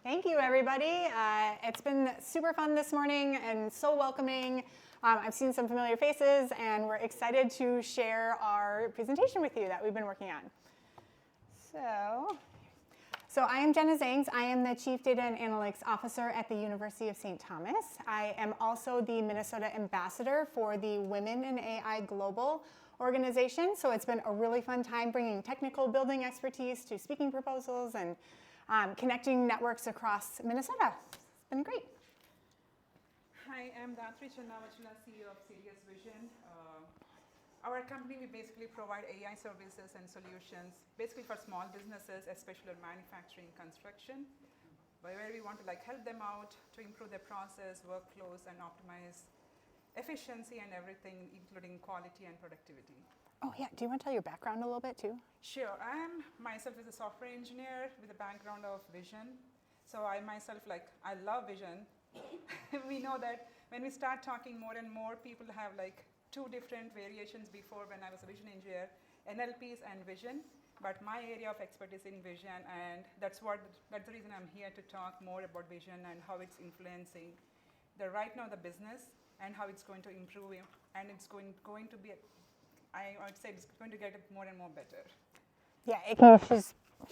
Thank you, everybody. It's been super fun this morning and so welcoming. I've seen some familiar faces, and we're excited to share our presentation with you that we've been working on. So I am Jena Zangs. I am the Chief Data and Analytics Officer at the University of St. Thomas. I am also the Minnesota Ambassador for the Women in AI Global organization. So it's been a really fun time bringing technical building expertise to speaking proposals and connecting networks across Minnesota. It's been great. Hi, I'm Dhatri, Chennavajula, CEO of Serious Vision. Our company, we basically provide AI services and solutions, basically for small businesses, especially in manufacturing, construction, where we want to help them out to improve their process, workflows, and optimize efficiency and everything, including quality and productivity. Oh yeah, do you want to tell your background a little bit too? Sure, I am myself as a software engineer with a background of vision. So I myself, I love vision. We know that when we start talking more and more, people have two different variations before when I was a vision engineer, NLPs and vision. But my area of expertise in vision, and that's the reason I'm here to talk more about vision and how it's influencing right now the business and how it's going to improve, and it's going to be, I would say it's going to get more and more better. Yeah,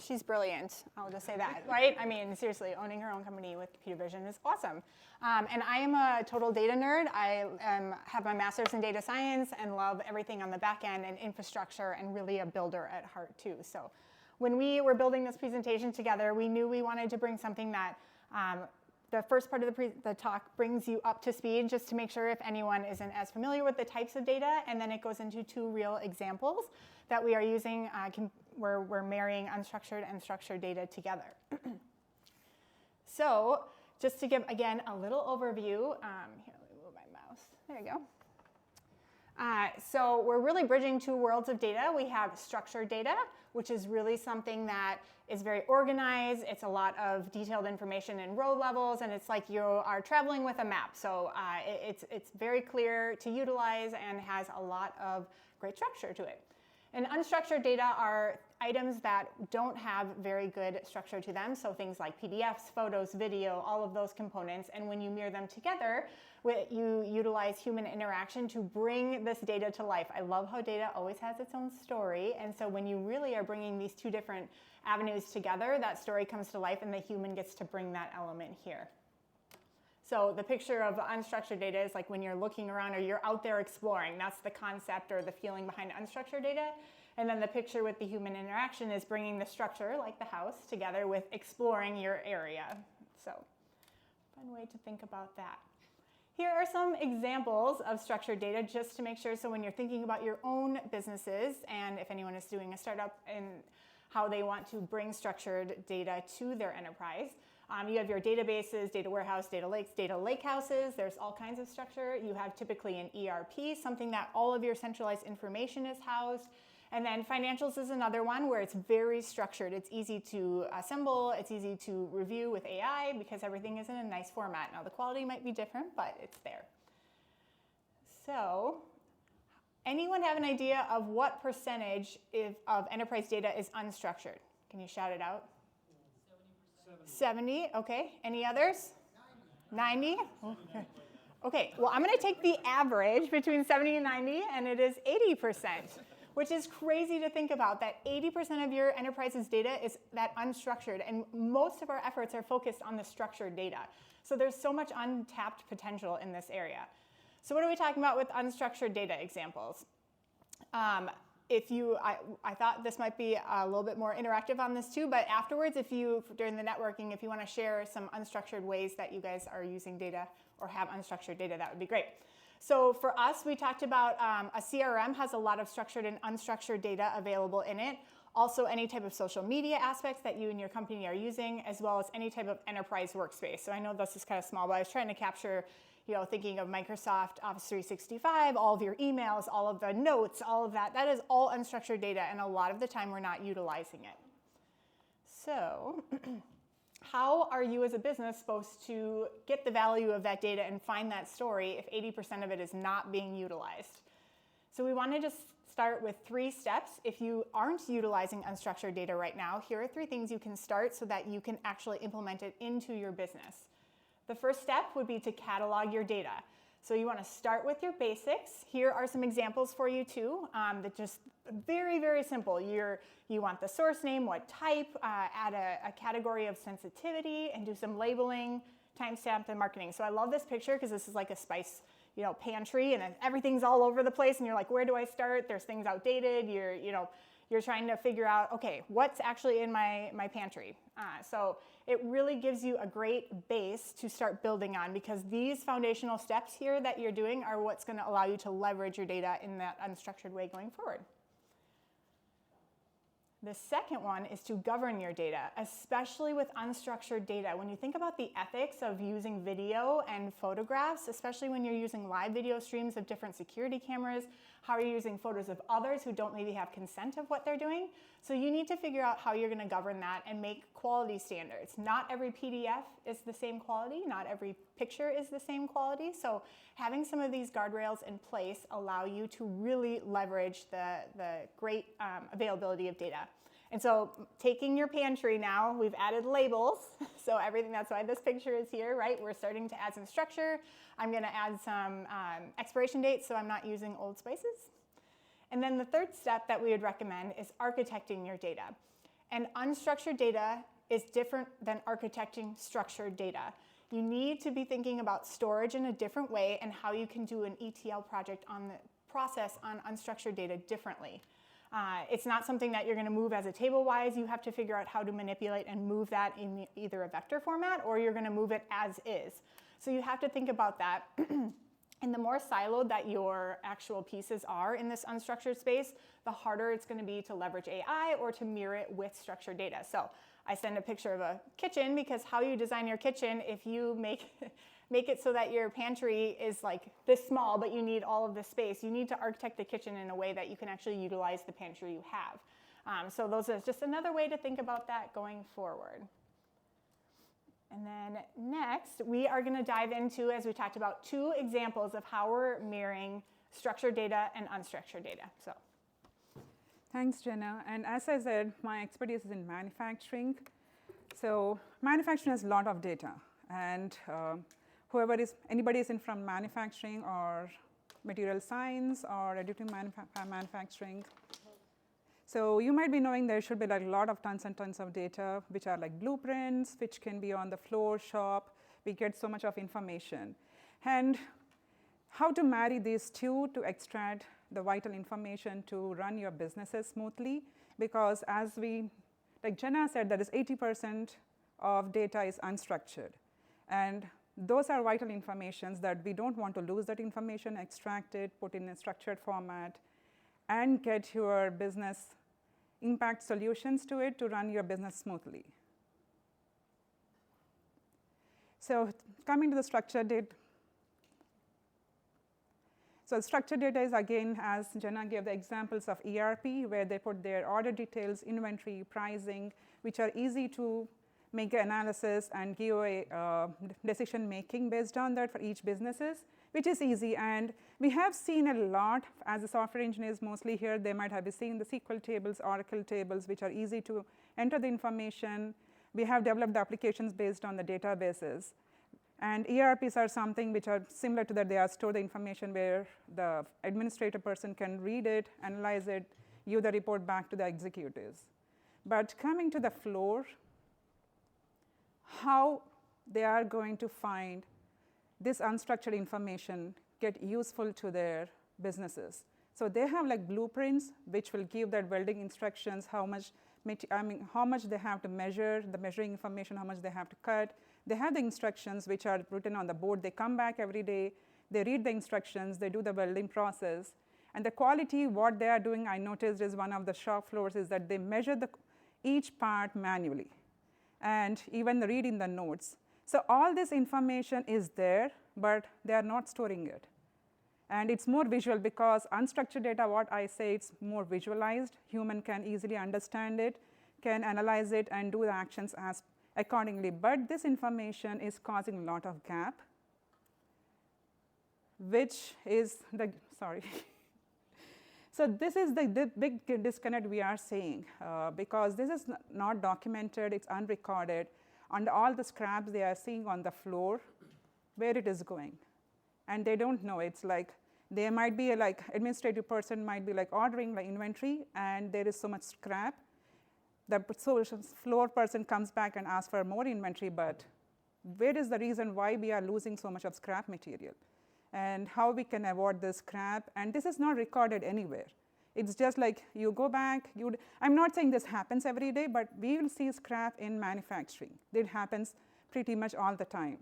she's brilliant. I'll just say that, right? I mean, seriously, owning her own company with computer vision is awesome. And I am a total data nerd. I have my master's in data science and love everything on the back end and infrastructure, and really a builder at heart too. So when we were building this presentation together, we knew we wanted to bring something that the first part of the talk brings you up to speed, just to make sure if anyone isn't as familiar with the types of data, and then it goes into two real examples that we are using where we're marrying unstructured and structured data together. So just to give, again, a little overview. Here, let me move my mouse. There you go. So we're really bridging two worlds of data. We have structured data, which is really something that is very organized. It's a lot of detailed information in row levels, and it's like you are traveling with a map. So it's very clear to utilize and has a lot of great structure to it. And unstructured data are items that don't have very good structure to them, so things like PDFs, photos, video, all of those components. And when you mirror them together, you utilize human interaction to bring this data to life. I love how data always has its own story, and so when you really are bringing these two different avenues together, that story comes to life and the human gets to bring that element here. So the picture of unstructured data is like when you're looking around or you're out there exploring. That's the concept or the feeling behind unstructured data. And then the picture with the human interaction is bringing the structure, like the house, together with exploring your area. So fun way to think about that. Here are some examples of structured data just to make sure. So when you're thinking about your own businesses, and if anyone is doing a startup and how they want to bring structured data to their enterprise, you have your databases, data warehouse, data lakes, data lakehouses. There's all kinds of structure. You have typically an ERP, something that all of your centralized information is housed. And then financials is another one where it's very structured. It's easy to assemble. It's easy to review with AI because everything is in a nice format. Now, the quality might be different, but it's there. So anyone have an idea of what percentage of enterprise data is unstructured? Can you shout it out? 70, okay. Any others? 90? Okay, well, I'm going to take the average between 70 and 90, and it is 80%, which is crazy to think about, that 80% of your enterprise's data is that unstructured, and most of our efforts are focused on the structured data. So there's so much untapped potential in this area. So what are we talking about with unstructured data examples? I thought this might be a little bit more interactive on this too, but afterwards, during the networking, if you want to share some unstructured ways that you guys are using data or have unstructured data, that would be great. So for us, we talked about a CRM has a lot of structured and unstructured data available in it. Also, any type of social media aspects that you and your company are using, as well as any type of enterprise workspace. So I know this is kind of small, but I was trying to capture, thinking of Microsoft Office 365, all of your emails, all of the notes, all of that. That is all unstructured data, and a lot of the time we're not utilizing it. So how are you as a business supposed to get the value of that data and find that story if 80% of it is not being utilized? So we wanted to start with 3 steps. If you aren't utilizing unstructured data right now, here are 3 things you can start so that you can actually implement it into your business. The first step would be to catalog your data. So you want to start with your basics. Here are some examples for you too, that just very, very simple. You want the source name, what type, add a category of sensitivity, and do some labeling, timestamp, and marketing. So I love this picture because this is like a spice, pantry, and everything's all over the place, and you're like, where do I start? There's things outdated. You're trying to figure out, okay, what's actually in my pantry? So it really gives you a great base to start building on, because these foundational steps here that you're doing are what's going to allow you to leverage your data in that unstructured way going forward. The second one is to govern your data, especially with unstructured data. When you think about the ethics of using video and photographs, especially when you're using live video streams of different security cameras, how you're using photos of others who don't maybe have consent of what they're doing. So you need to figure out how you're going to govern that and make quality standards. Not every PDF is the same quality. Not every picture is the same quality. So having some of these guardrails in place allow you to really leverage the great availability of data. And so taking your pantry now, we've added labels. So everything, that's why this picture is here, right? We're starting to add some structure. I'm going to add some expiration dates so I'm not using old spices. And then the third step that we would recommend is architecting your data. And unstructured data is different than architecting structured data. You need to be thinking about storage in a different way and how you can do an ETL project on the process on unstructured data differently. It's not something that you're going to move as a table-wise. You have to figure out how to manipulate and move that in either a vector format, or you're going to move it as is. So you have to think about that. And the more siloed that your actual pieces are in this unstructured space, the harder it's going to be to leverage AI or to mirror it with structured data. So I send a picture of a kitchen, because how you design your kitchen, if you make it so that your pantry is like this small, but you need all of this space, you need to architect the kitchen in a way that you can actually utilize the pantry you have. So those are just another way to think about that going forward. And then next, we are going to dive into, as we talked about, 2 examples of how we're mirroring structured data and unstructured data. So, thanks, Jena. And as I said, my expertise is in manufacturing. So manufacturing has a lot of data. And anybody is in from manufacturing or material science or additive manufacturing. So you might be knowing there should be like a lot of tons and tons of data, which are like blueprints, which can be on the floor, shop. We get so much of information. And how to marry these 2 to extract the vital information to run your businesses smoothly, because like Jena said, that is 80% of data is unstructured. And those are vital informations that we don't want to lose that information, extract it, put in a structured format, and get your business impact solutions to it to run your business smoothly. So coming to the structured data. So structured data is, again, as Jena gave the examples of ERP, where they put their order details, inventory, pricing, which are easy to make an analysis and give a decision making based on that for each businesses, which is easy. And we have seen a lot, as the software engineers mostly here, they might have seen the SQL tables, Oracle tables, which are easy to enter the information. We have developed the applications based on the databases. And ERPs are something which are similar to that. They are store the information where the administrator person can read it, analyze it, give the report back to the executives. But coming to the floor, how they are going to find this unstructured information get useful to their businesses. So they have like blueprints, which will give their welding instructions, how much they have to measure, the measuring information, how much they have to cut. They have the instructions which are written on the board. They come back every day, they read the instructions, they do the welding process. And the quality, what they are doing, I noticed is one of the shop floors is that they measure each part manually, and even reading the notes. So all this information is there, but they are not storing it. And it's more visual, because unstructured data, what I say, it's more visualized. Human can easily understand it, can analyze it, and do the actions as accordingly. But this information is causing a lot of gap, So this is the big disconnect we are seeing because this is not documented, it's unrecorded, and all the scraps they are seeing on the floor, where it is going. And they don't know. It's like there might be administrative person might be ordering the inventory, and there is so much scrap. The floor person comes back and asks for more inventory, but where is the reason why we are losing so much of scrap material? And how we can avoid this scrap, and this is not recorded anywhere. It's just like you go back, I'm not saying this happens every day, but we will see scrap in manufacturing. It happens pretty much all the time.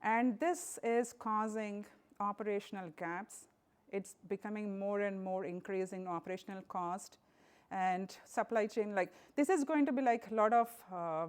And this is causing operational gaps. It's becoming more and more increasing operational cost. And supply chain, this is going to be a lot of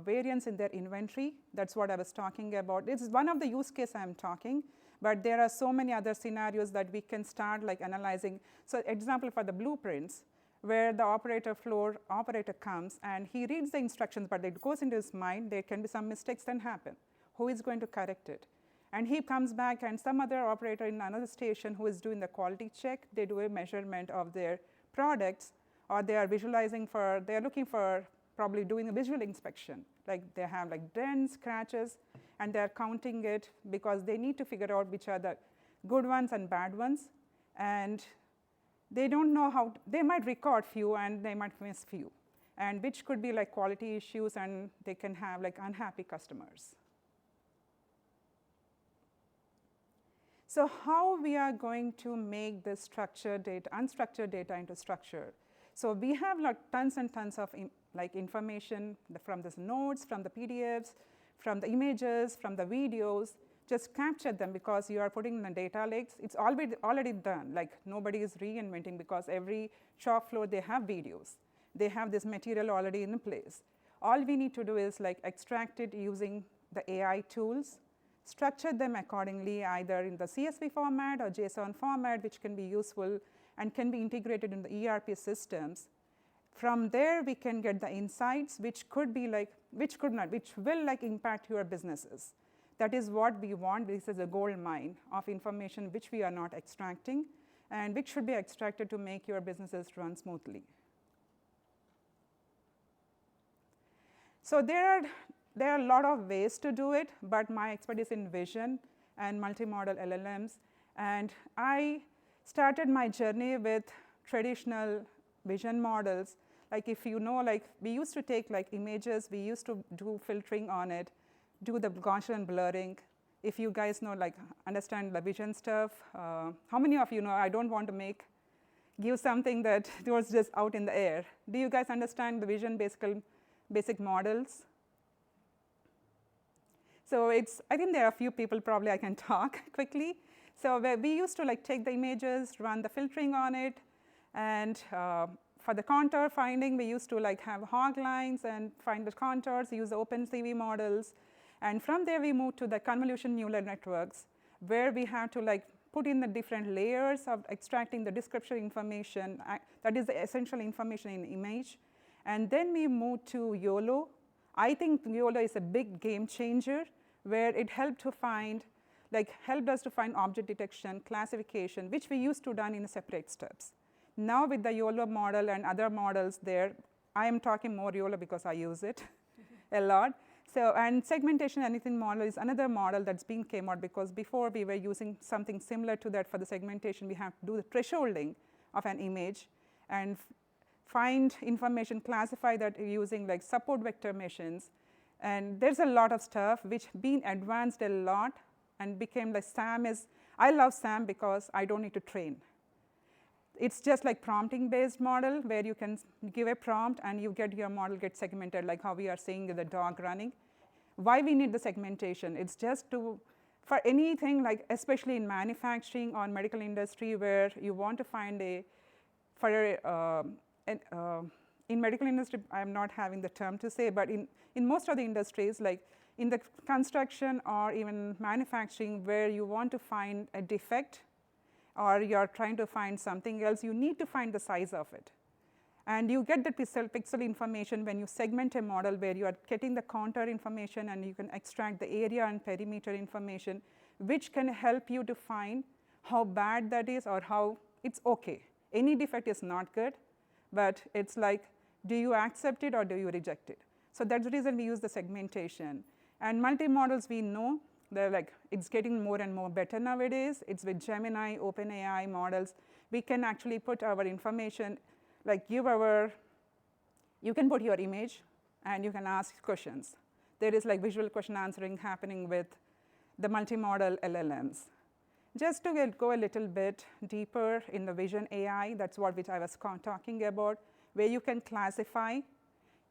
variance in their inventory. That's what I was talking about. This is one of the use cases I'm talking, but there are so many other scenarios that we can start analyzing. So example for the blueprints, where the floor operator comes and he reads the instructions, but it goes into his mind, there can be some mistakes that happen. Who is going to correct it? And he comes back, and some other operator in another station who is doing the quality check, they do a measurement of their products, or they are they're looking for probably doing a visual inspection. They have dents, scratches, and they're counting it because they need to figure out which are the good ones and bad ones. And they don't know they might record few and they might miss few, and which could be quality issues, and they can have unhappy customers. So how we are going to make this structured data, unstructured data into structured? So we have tons and tons of information from these notes, from the PDFs, from the images, from the videos. Just capture them because you are putting in the data lakes. It's already done. Nobody is reinventing because every shop floor they have videos. They have this material already in place. All we need to do is extract it using the AI tools, structure them accordingly, either in the CSV format or JSON format, which can be useful and can be integrated in the ERP systems. From there, we can get the insights, which could be which will impact your businesses. That is what we want. This is a gold mine of information which we are not extracting, and which should be extracted to make your businesses run smoothly. So there are a lot of ways to do it, but my expertise in vision and multimodal LLMs, and I started my journey with traditional vision models. If you know, we used to take images, we used to do filtering on it, do the Gaussian blurring. If you guys know, understand the vision stuff, how many of you know, I don't want to give something that was just out in the air. Do you guys understand the vision basic models? So I think there are a few people probably I can talk quickly. So we used to take the images, run the filtering on it, and for the contour finding, we used to have hog lines and find the contours, use the OpenCV models, and from there we moved to the convolution neural networks, where we have to put in the different layers of extracting the description information, that is the essential information in image, and then we moved to YOLO. I think YOLO is a big game changer, where it helped us to find object detection, classification, which we used to done in separate steps. Now with the YOLO model and other models there, I am talking more YOLO because I use it a lot. So, and segmentation anything model is another model that's been came out, because before we were using something similar to that for the segmentation. We have to do the thresholding of an image and find information, classify that using support vector machines. And there's a lot of stuff which been advanced a lot and became SAM is, I love SAM because I don't need to train. It's just prompting based model, where you can give a prompt and you get your model get segmented, like how we are seeing the dog running. Why we need the segmentation? It's just for anything especially in manufacturing or medical industry, where you want to find in medical industry, I'm not having the term to say, but in most of the industries, in the construction or even manufacturing, where you want to find a defect or you're trying to find something else, you need to find the size of it. And you get the pixel information when you segment a model, where you are getting the contour information and you can extract the area and perimeter information, which can help you to find how bad that is or how it's okay. Any defect is not good, but it's like, do you accept it or do you reject it? So that's the reason we use the segmentation. And multi-models, we know they're like, it's getting more and more better nowadays. It's with Gemini, OpenAI models. We can actually put our information, like you can put your image and you can ask questions. There is like visual question answering happening with the multimodal LLMs. Just to go a little bit deeper in the vision AI, that's which I was talking about, where you can classify,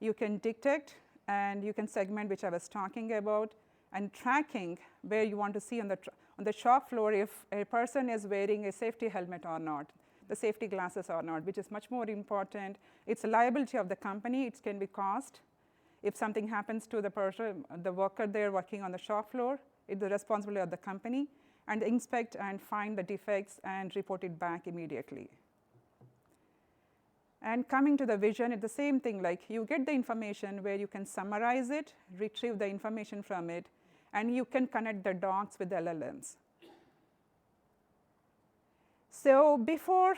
you can detect, and you can segment, which I was talking about, and tracking where you want to see on the shop floor if a person is wearing a safety helmet or not, the safety glasses or not, which is much more important. It's a liability of the company. It can be cost. If something happens to the person, the worker there working on the shop floor, it's the responsibility of the company, and inspect and find the defects and report it back immediately. And coming to the vision, it's the same thing, like you get the information where you can summarize it, retrieve the information from it, and you can connect the dots with the LLMs. So before,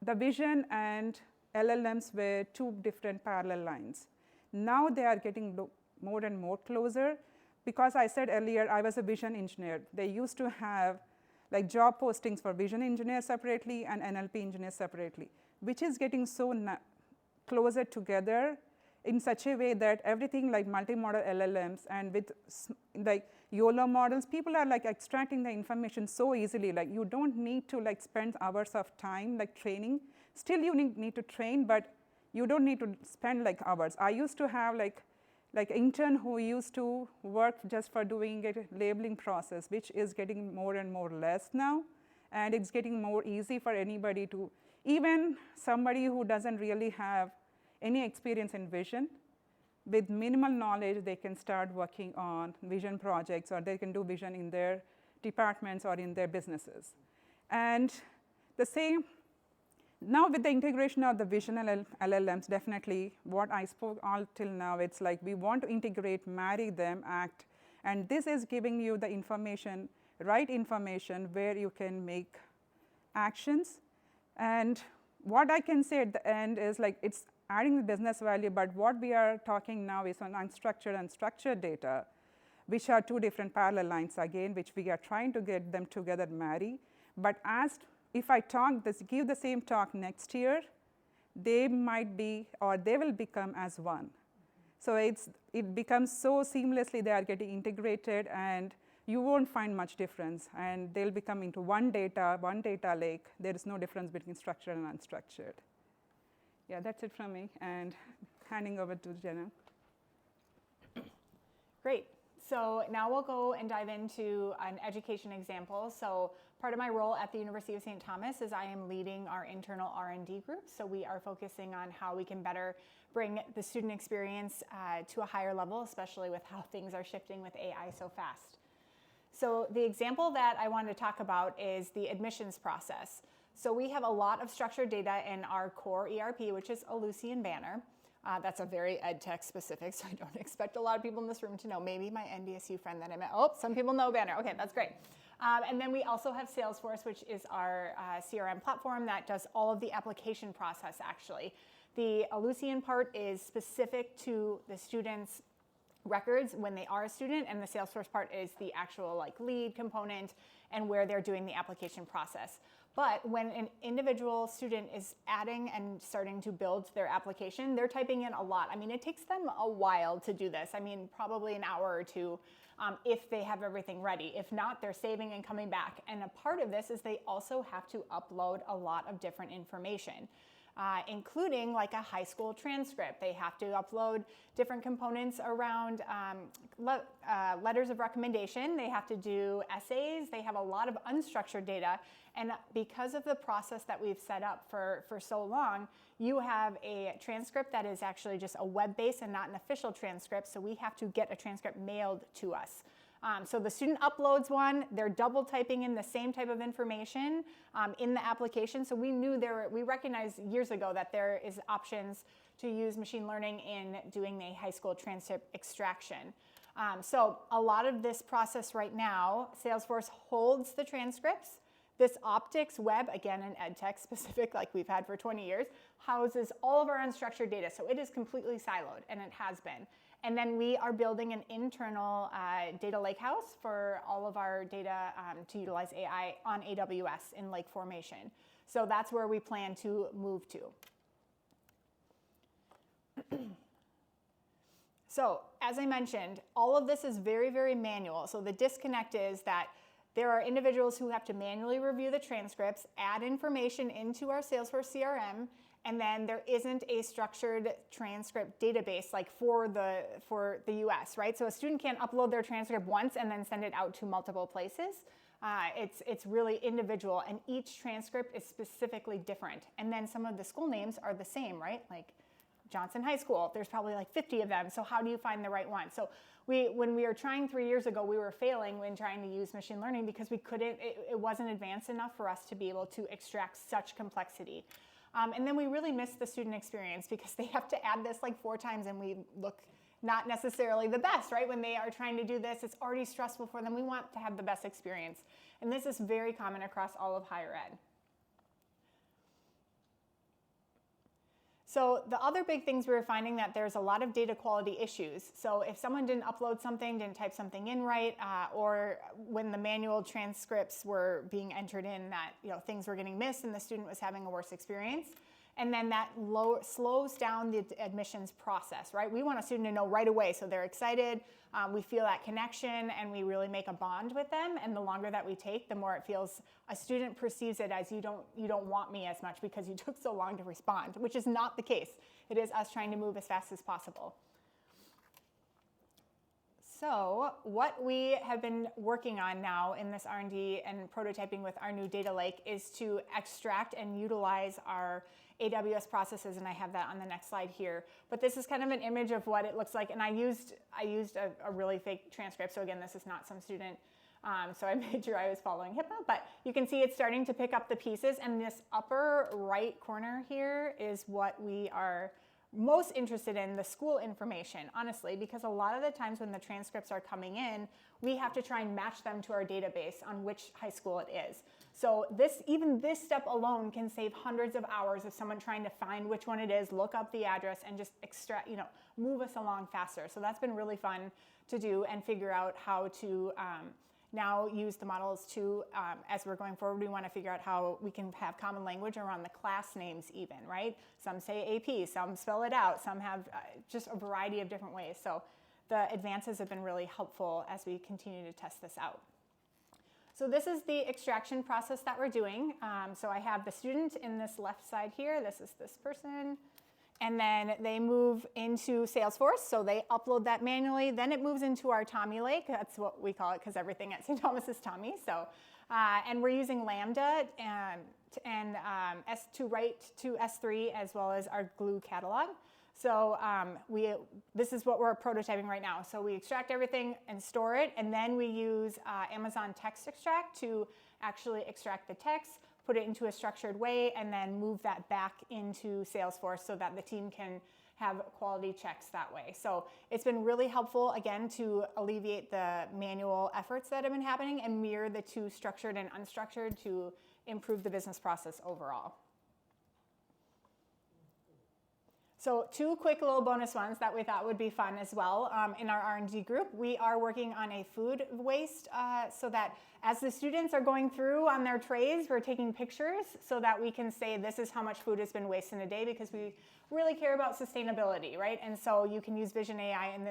the vision and LLMs were two different parallel lines. Now they are getting more and more closer. Because I said earlier, I was a vision engineer. They used to have like job postings for vision engineers separately and NLP engineers separately, which is getting so closer together in such a way that everything like multimodal LLMs and with like YOLO models, people are like extracting the information so easily. Like you don't need to like spend hours of time like training. Still you need to train, but you don't need to spend like hours. I used to have like intern who used to work just for doing a labeling process, which is getting more and more less now. And it's getting more easy for anybody to, even somebody who doesn't really have any experience in vision, with minimal knowledge, they can start working on vision projects, or they can do vision in their departments or in their businesses. And the same, now with the integration of the vision LLMs, definitely what I spoke all till now, it's like we want to integrate, marry them, act, and this is giving you the information, right information where you can make actions. And what I can say at the end is like it's adding the business value, but what we are talking now is on unstructured and structured data, which are two different parallel lines again, which we are trying to get them together, marry. But as if I give the same talk next year, they might be, or they will become as one. So it becomes so seamlessly they are getting integrated, and you won't find much difference. And they'll become into one data lake. There is no difference between structured and unstructured. Yeah, that's it from me, and handing over to Jena. Great. So now we'll go and dive into an education example. So part of my role at the University of St. Thomas is I am leading our internal R&D group. So we are focusing on how we can better bring the student experience to a higher level, especially with how things are shifting with AI so fast. So the example that I wanted to talk about is the admissions process. So we have a lot of structured data in our core ERP, which is Ellucian Banner. That's a very ed tech specific, so I don't expect a lot of people in this room to know. Maybe my NDSU friend that I met. Oh, some people know Banner. Okay, that's great. And then we also have Salesforce, which is our CRM platform that does all of the application process, actually. The Ellucian part is specific to the student's records when they are a student, and the Salesforce part is the actual like lead component and where they're doing the application process. But when an individual student is adding and starting to build their application, they're typing in a lot. I mean, it takes them a while to do this. I mean, probably an hour or two if they have everything ready. If not, they're saving and coming back. And a part of this is they also have to upload a lot of different information. Including like a high school transcript. They have to upload different components around letters of recommendation. They have to do essays. They have a lot of unstructured data. And because of the process that we've set up for so long, you have a transcript that is actually just a web-based and not an official transcript. So we have to get a transcript mailed to us. So the student uploads one, they're double typing in the same type of information in the application. So we recognized years ago that there is options to use machine learning in doing a high school transcript extraction. So a lot of this process right now, Salesforce holds the transcripts. This optics web, again an ed tech specific like we've had for 20 years, houses all of our unstructured data. So it is completely siloed, and it has been. And then we are building an internal data lakehouse for all of our data to utilize AI on AWS in lake formation. So that's where we plan to move to. So as I mentioned, all of this is very, very manual. So the disconnect is that there are individuals who have to manually review the transcripts, add information into our Salesforce CRM, and then there isn't a structured transcript database like for the US, right? So a student can't upload their transcript once and then send it out to multiple places. It's really individual, and each transcript is specifically different. And then some of the school names are the same, right? Like Johnson High School, there's probably like 50 of them, so how do you find the right one? So when we were trying 3 years ago, we were failing when trying to use machine learning because we couldn't, it wasn't advanced enough for us to be able to extract such complexity. And then we really missed the student experience because they have to add this like 4 times and we look not necessarily the best, right? When they are trying to do this, it's already stressful for them. We want to have the best experience. And this is very common across all of higher ed. So the other big things we were finding that there's a lot of data quality issues. So if someone didn't upload something, didn't type something in right, or when the manual transcripts were being entered in that things were getting missed and the student was having a worse experience. And then that slows down the admissions process, right? We want a student to know right away, so they're excited, we feel that connection, and we really make a bond with them. And the longer that we take, the more it feels, a student perceives it as you don't want me as much because you took so long to respond, which is not the case. It is us trying to move as fast as possible. So what we have been working on now in this R&D and prototyping with our new data lake is to extract and utilize our AWS processes, and I have that on the next slide here. But this is kind of an image of what it looks like, and I used a really fake transcript, so again, this is not some student, so I made sure I was following HIPAA, but you can see it's starting to pick up the pieces, and this upper right corner here is what we are most interested in, the school information, honestly, because a lot of the times when the transcripts are coming in, we have to try and match them to our database on which high school it is. So even this step alone can save hundreds of hours of someone trying to find which one it is, look up the address, and just extract, move us along faster. So that's been really fun to do and figure out how to now use the models to, as we're going forward, we want to figure out how we can have common language around the class names even, right? Some say AP, some spell it out, some have just a variety of different ways. So the advances have been really helpful as we continue to test this out. So this is the extraction process that we're doing. So I have the student in this left side here. This is this person. And then they move into Salesforce, so they upload that manually. Then it moves into our Tommy Lake. That's what we call it because everything at St. Thomas is Tommy. So, and we're using Lambda to write to S3 as well as our glue catalog. So this is what we're prototyping right now. So we extract everything and store it, and then we use Amazon Text Extract to actually extract the text, put it into a structured way, and then move that back into Salesforce so that the team can have quality checks that way. So it's been really helpful, again, to alleviate the manual efforts that have been happening and mirror the two structured and unstructured to improve the business process overall. So 2 quick little bonus ones that we thought would be fun as well. In our R&D group, we are working on a food waste so that as the students are going through on their trays, we're taking pictures so that we can say this is how much food has been wasted in a day because we really care about sustainability, right? And so you can use Vision AI in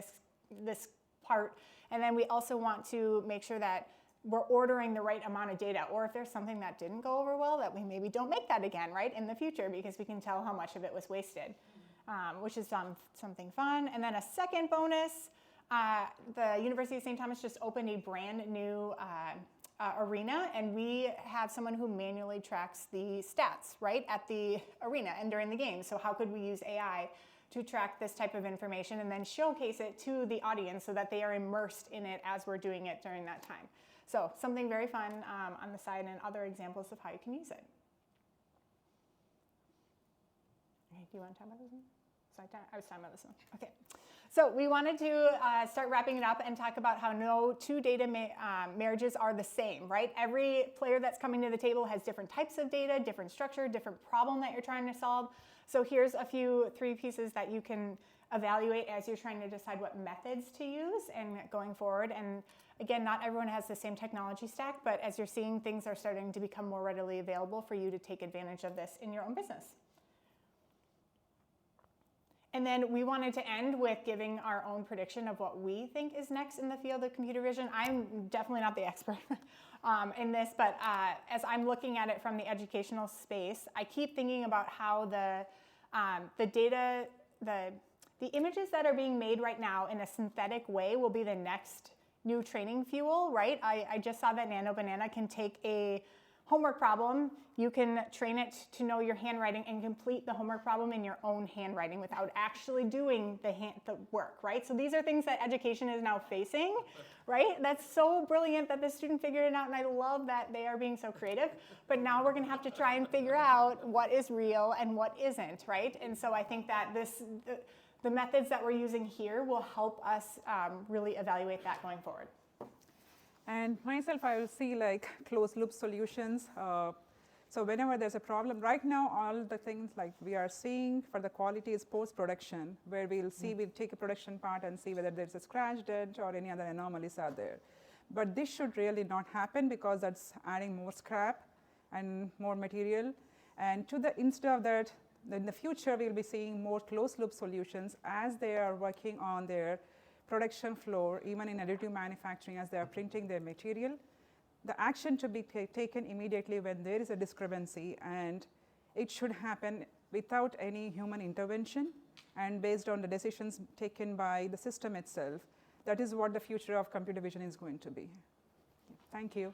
this part. And then we also want to make sure that we're ordering the right amount of data, or if there's something that didn't go over well, that we maybe don't make that again, right, in the future because we can tell how much of it was wasted. Which is something fun. And then a second bonus, the University of St. Thomas just opened a brand new arena, and we have someone who manually tracks the stats, right, at the arena and during the game. So how could we use AI to track this type of information and then showcase it to the audience so that they are immersed in it as we're doing it during that time? So something very fun on the side and other examples of how you can use it. Do you want to talk about this one? I was talking about this one. Okay. So we wanted to start wrapping it up and talk about how no two data marriages are the same, right? Every player that's coming to the table has different types of data, different structure, different problem that you're trying to solve. So here's three pieces that you can evaluate as you're trying to decide what methods to use and going forward. And again, not everyone has the same technology stack, but as you're seeing, things are starting to become more readily available for you to take advantage of this in your own business. And then we wanted to end with giving our own prediction of what we think is next in the field of computer vision. I'm definitely not the expert in this, but as I'm looking at it from the educational space, I keep thinking about how the data, the images that are being made right now in a synthetic way will be the next new training fuel, right? I just saw that Nano Banana can take a homework problem, you can train it to know your handwriting and complete the homework problem in your own handwriting without actually doing the work, right? So these are things that education is now facing, right? That's so brilliant that the student figured it out, and I love that they are being so creative. But now we're going to have to try and figure out what is real and what isn't, right? And so I think that the methods that we're using here will help us really evaluate that going forward. And myself, I will see like closed loop solutions. So whenever there's a problem, right now all the things like we are seeing for the quality is post-production, where we'll take a production part and see whether there's a scratch dent or any other anomalies are there. But this should really not happen, because that's adding more scrap and more material. And instead of that, in the future we'll be seeing more closed loop solutions as they are working on their production floor, even in additive manufacturing, as they are printing their material. The action to be taken immediately when there is a discrepancy, and it should happen without any human intervention and based on the decisions taken by the system itself. That is what the future of computer vision is going to be. Thank you.